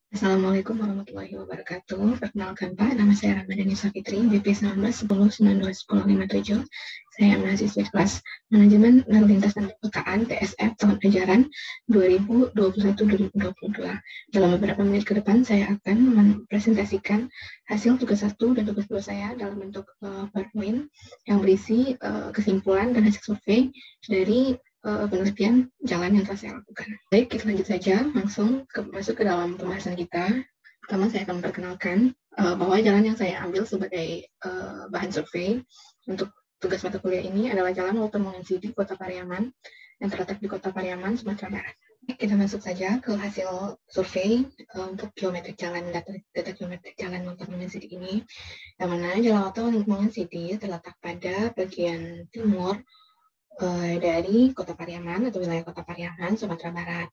Assalamualaikum warahmatullahi wabarakatuh. Perkenalkan Pak, nama saya Ramadhani Safitri, BP 1910921057. Saya mahasiswa kelas Manajemen Lalu Lintas dan Perkotaan TSF tahun ajaran 2021-2022. Dalam beberapa menit ke depan, saya akan mempresentasikan hasil tugas 1 dan tugas 2 saya dalam bentuk PowerPoint yang berisi kesimpulan dan hasil survei dari penelitian jalan yang telah saya lakukan. Baik, kita lanjut saja langsung masuk ke dalam pembahasan kita. Pertama, saya akan memperkenalkan bahwa jalan yang saya ambil sebagai bahan survei untuk tugas mata kuliah ini adalah Jalan Walter Mongensi di Kota Pariaman yang terletak di Kota Pariaman, Sumatera Barat. Kita masuk saja ke hasil survei untuk geometrik jalan, data geometrik jalan Walter Mongensi ini, yang mana Jalan Walter Mongensi terletak pada bagian timur dari Kota Pariaman atau wilayah Kota Pariaman, Sumatera Barat.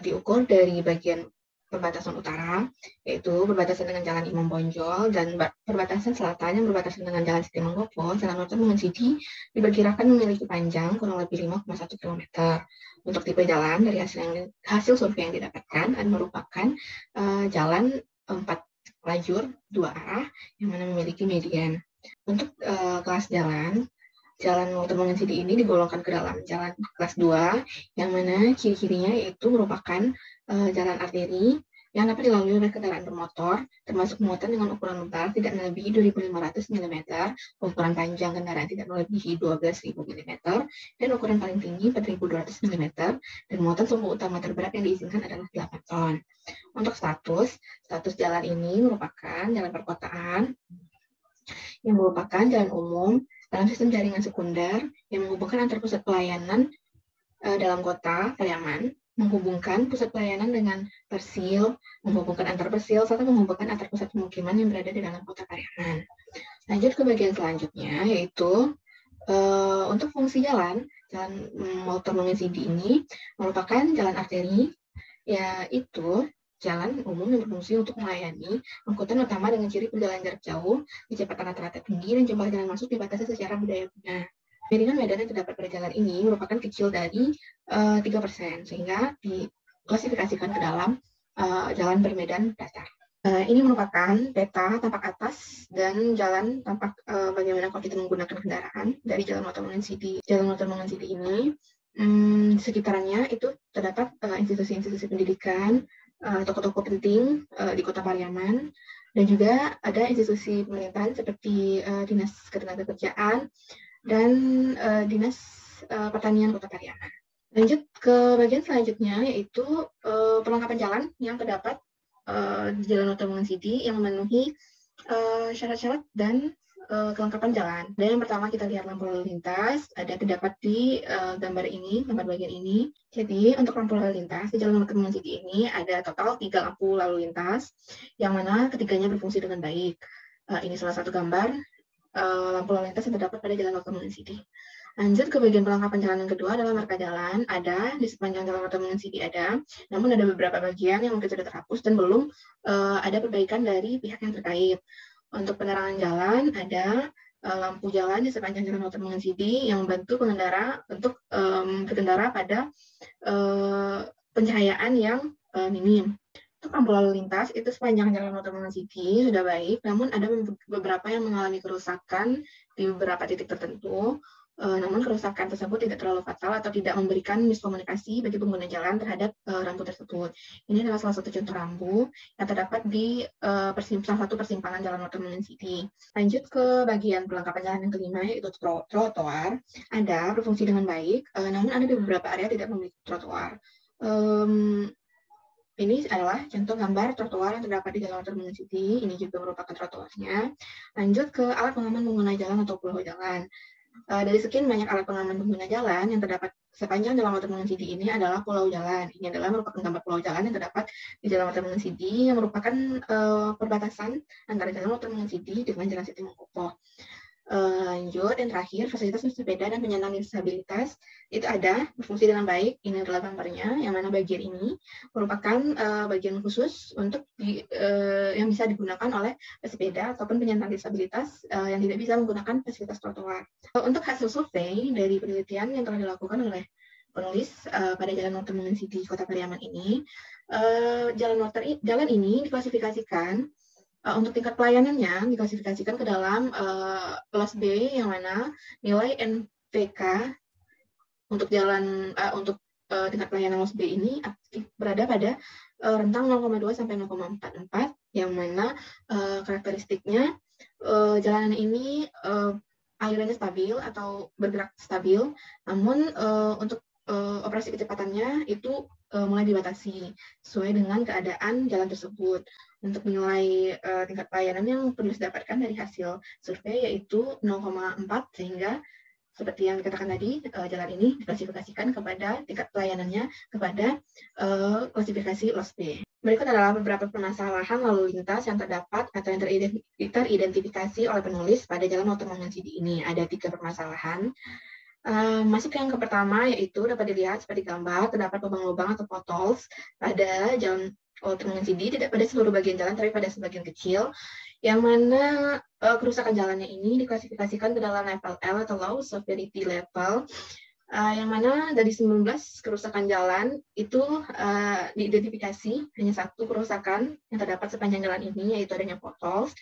Diukur dari bagian perbatasan utara, yaitu berbatasan dengan Jalan Imam Bonjol, dan perbatasan selatan yang berbatasan dengan Jalan Siti Manggopo. Jalan Walter Mongensi diperkirakan memiliki panjang kurang lebih 5,1 km. Untuk tipe jalan dari hasil survei yang didapatkan merupakan jalan 4 lajur 2 arah yang mana memiliki median. Untuk kelas Jalan Walter Mongensi ini digolongkan ke dalam jalan kelas 2, yang mana ciri-cirinya yaitu merupakan jalan arteri yang dapat dilalui oleh kendaraan bermotor, termasuk muatan dengan ukuran lebar tidak melebihi 2.500 mm, ukuran panjang kendaraan tidak melebihi 12.000 mm, dan ukuran paling tinggi 4.200 mm, dan muatan sumbu utama terberat yang diizinkan adalah 8 ton. Untuk status jalan ini merupakan jalan perkotaan yang merupakan jalan umum dalam sistem jaringan sekunder yang menghubungkan antar pusat pelayanan dalam kota Pariaman, menghubungkan pusat pelayanan dengan persil, menghubungkan antar persil, serta menghubungkan antar pusat pemukiman yang berada di dalam kota Pariaman. Lanjut ke bagian selanjutnya, yaitu untuk fungsi Jalan Walter Mongensi ini merupakan jalan arteri, yaitu jalan umum yang berfungsi untuk melayani angkutan utama dengan ciri perjalanan jarak jauh, kecepatan rata-rata tinggi, dan jumlah jalan masuk dibatasi secara budaya guna. Miringan medan yang terdapat pada jalan ini merupakan kecil dari 3%, sehingga diklasifikasikan ke dalam jalan bermedan datar. Ini merupakan peta tampak atas dan jalan tampak bagaimana kalau kita menggunakan kendaraan dari Jalan Walter Mongensi ini. Sekitarnya itu terdapat institusi-institusi pendidikan, toko-toko penting di Kota Pariaman, dan juga ada institusi pemerintahan seperti Dinas Ketenagakerjaan dan Dinas Pertanian Kota Pariaman. Lanjut ke bagian selanjutnya, yaitu perlengkapan jalan yang terdapat di Jalan Walter Mongensi yang memenuhi syarat-syarat dan kelengkapan jalan. Dan yang pertama kita lihat lampu lalu lintas, terdapat di gambar ini, gambar bagian ini. Jadi untuk lampu lalu lintas di Jalan Walter Mongensi ini ada total 3 lampu lalu lintas, yang mana ketiganya berfungsi dengan baik. Ini salah satu gambar lampu lalu lintas yang terdapat pada Jalan Walter Mongensi. Lanjut ke bagian perlengkapan jalan yang kedua adalah marka jalan. Ada di sepanjang Jalan Walter Mongensi ada, namun ada beberapa bagian yang mungkin sudah terhapus dan belum ada perbaikan dari pihak yang terkait. Untuk penerangan jalan ada lampu jalan di sepanjang Jalan Walter Mongensi yang membantu pengendara untuk berkendara pada pencahayaan yang minim. Untuk lampu lalu lintas itu sepanjang Jalan Walter Mongensi sudah baik, namun ada beberapa yang mengalami kerusakan di beberapa titik tertentu. Namun kerusakan tersebut tidak terlalu fatal atau tidak memberikan miskomunikasi bagi pengguna jalan terhadap rambu tersebut. Ini adalah salah satu contoh rambu yang terdapat di salah satu persimpangan Jalan Walter Mongensi. Lanjut ke bagian perlengkapan jalan yang kelima, yaitu trotoar. Ada berfungsi dengan baik, namun ada di beberapa area tidak memiliki trotoar. Ini adalah contoh gambar trotoar yang terdapat di Jalan Walter Mongensi. Ini juga merupakan trotoarnya. Lanjut ke alat pengaman pengguna jalan atau pulau jalan. Dari sekian banyak alat pengaman pengguna jalan yang terdapat sepanjang Jalan Walter Mongensi ini adalah pulau jalan. Ini adalah merupakan gambar pulau jalan yang terdapat di Jalan Walter Mongensi yang merupakan perbatasan antara Jalan Walter Mongensi dengan Jalan Siti Manggopo. Lanjut, dan terakhir, fasilitas bersepeda dan penyandang disabilitas itu ada berfungsi dengan baik. Ini adalah gambarnya, yang mana bagian ini merupakan bagian khusus untuk yang bisa digunakan oleh pesepeda ataupun penyandang disabilitas yang tidak bisa menggunakan fasilitas trotoar. Untuk hasil survei dari penelitian yang telah dilakukan oleh penulis pada Jalan Walter Mongensi di Kota Pariaman ini. Jalan ini diklasifikasikan untuk tingkat pelayanannya diklasifikasikan ke dalam kelas B, yang mana nilai NPK untuk tingkat pelayanan kelas B ini berada pada rentang 0,2 sampai 0,44, yang mana karakteristiknya jalanan ini alirannya stabil atau bergerak stabil, namun untuk operasi kecepatannya itu mulai dibatasi sesuai dengan keadaan jalan tersebut. Untuk nilai tingkat pelayanan yang perlu didapatkan dari hasil survei yaitu 0,4, sehingga seperti yang dikatakan tadi, jalan ini diklasifikasikan kepada tingkat pelayanannya kepada klasifikasi LOS B. Berikut adalah beberapa permasalahan lalu lintas yang terdapat atau yang teridentifikasi oleh penulis pada Jalan Walter Mongensi ini. Ada 3 permasalahan. Masuk yang ke pertama, yaitu dapat dilihat seperti gambar, terdapat lubang-lubang atau potholes pada Jalan Walter Mongensi, tidak pada seluruh bagian jalan, tapi pada sebagian kecil, yang mana kerusakan jalannya ini diklasifikasikan ke dalam level L atau low severity level, yang mana dari 19 kerusakan jalan itu diidentifikasi hanya 1 kerusakan yang terdapat sepanjang jalan ini, yaitu adanya potholes,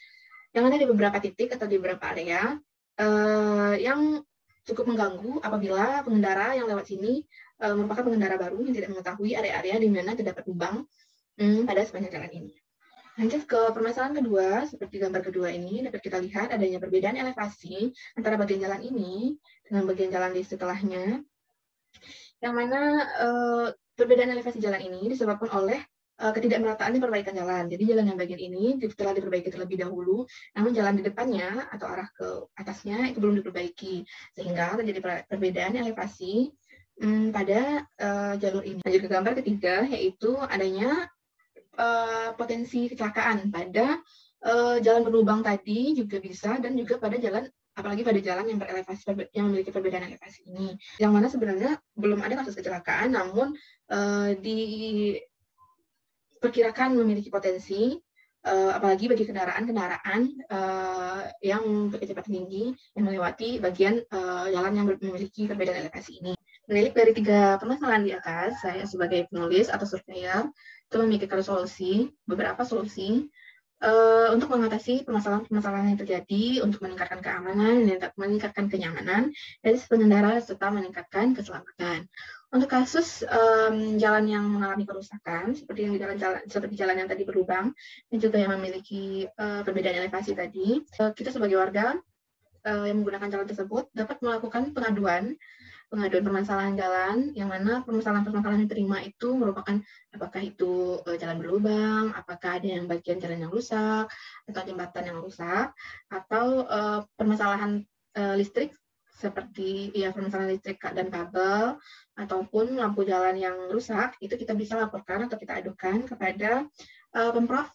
yang ada di beberapa titik atau di beberapa area yang cukup mengganggu apabila pengendara yang lewat sini merupakan pengendara baru yang tidak mengetahui area-area di mana terdapat lubang pada sepanjang jalan ini. Lanjut ke permasalahan kedua, seperti gambar kedua ini dapat kita lihat adanya perbedaan elevasi antara bagian jalan ini dengan bagian jalan di setelahnya, yang mana perbedaan elevasi jalan ini disebabkan oleh ketidakmerataan perbaikan jalan. Jadi jalan yang bagian ini telah diperbaiki terlebih dahulu, namun jalan di depannya atau arah ke atasnya itu belum diperbaiki, sehingga terjadi perbedaan elevasi pada jalur ini. Lanjut ke gambar ketiga, yaitu adanya potensi kecelakaan pada jalan berlubang tadi juga bisa, dan juga pada jalan, apalagi pada jalan yang berelevasi, yang memiliki perbedaan elevasi ini, yang mana sebenarnya belum ada kasus kecelakaan, namun diperkirakan memiliki potensi, apalagi bagi kendaraan-kendaraan yang berkecepatan tinggi yang melewati bagian jalan yang memiliki perbedaan elevasi ini. Menilik dari 3 permasalahan di atas, saya sebagai penulis atau surveyor itu memikirkan beberapa solusi untuk mengatasi permasalahan-permasalahan yang terjadi, untuk meningkatkan keamanan, meningkatkan kenyamanan dari pengendara, serta meningkatkan keselamatan. Untuk kasus jalan yang mengalami kerusakan, seperti jalan yang tadi berlubang, dan juga yang memiliki perbedaan elevasi tadi, kita sebagai warga yang menggunakan jalan tersebut dapat melakukan pengaduan permasalahan jalan, yang mana permasalahan-permasalahan yang diterima itu merupakan apakah itu jalan berlubang, apakah ada yang bagian jalan yang rusak, atau jembatan yang rusak, atau permasalahan listrik seperti permasalahan listrik dan kabel, ataupun lampu jalan yang rusak, itu kita bisa laporkan atau kita adukan kepada Pemprov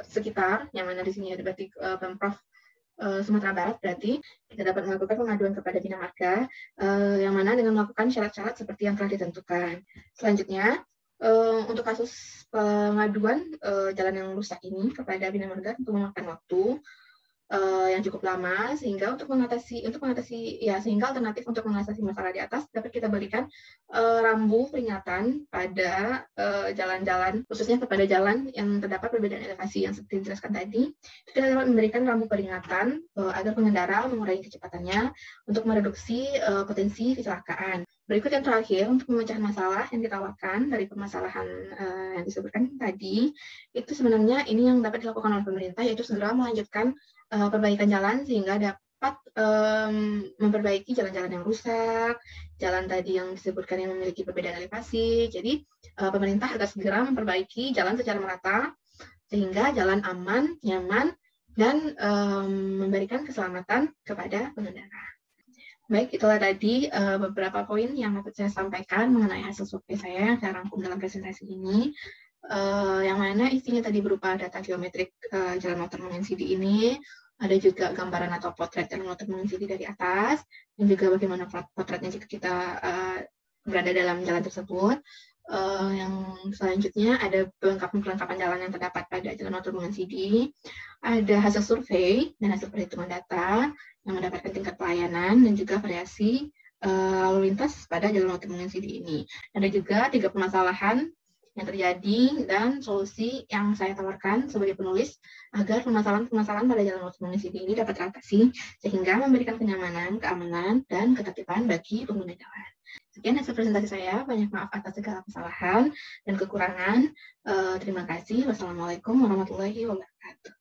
sekitar, yang mana di sini ada berarti Pemprov Sumatera Barat. Berarti kita dapat melakukan pengaduan kepada Bina Marga, yang mana dengan melakukan syarat-syarat seperti yang telah ditentukan. Selanjutnya, untuk kasus pengaduan jalan yang rusak ini kepada Bina Marga tentu memakan waktu yang cukup lama, sehingga sehingga alternatif untuk mengatasi masalah di atas dapat kita berikan rambu peringatan pada jalan-jalan, khususnya kepada jalan yang terdapat perbedaan elevasi yang seperti dijelaskan tadi. Kita dapat memberikan rambu peringatan agar pengendara mengurangi kecepatannya untuk mereduksi potensi kecelakaan. Berikut yang terakhir, untuk memecah masalah yang ditawarkan dari permasalahan yang disebutkan tadi, itu sebenarnya ini yang dapat dilakukan oleh pemerintah, yaitu segera melanjutkan perbaikan jalan sehingga dapat memperbaiki jalan-jalan yang rusak, jalan tadi yang disebutkan yang memiliki perbedaan elevasi. Jadi pemerintah harus segera memperbaiki jalan secara merata sehingga jalan aman, nyaman, dan memberikan keselamatan kepada pengendara. Baik, itulah tadi beberapa poin yang dapat saya sampaikan mengenai hasil survei saya yang saya rangkum dalam presentasi ini, yang mana isinya tadi berupa data geometrik Jalan Walter Mongensi ini, ada juga gambaran atau potret Jalan Walter Mongensi dari atas, dan juga bagaimana potretnya jika kita berada dalam jalan tersebut. Yang selanjutnya ada pelengkapan jalan yang terdapat pada Jalan Walter Mongensi, ada hasil survei dan hasil perhitungan data yang mendapatkan tingkat pelayanan dan juga variasi lalu lintas pada jalur multimodal ini. Ada juga 3 permasalahan yang terjadi dan solusi yang saya tawarkan sebagai penulis agar permasalahan-permasalahan pada jalan multimodal ini dapat teratasi sehingga memberikan kenyamanan, keamanan, dan ketertiban bagi pengguna jalan. Sekian hasil presentasi saya. Banyak maaf atas segala kesalahan dan kekurangan. Terima kasih. Wassalamualaikum warahmatullahi wabarakatuh.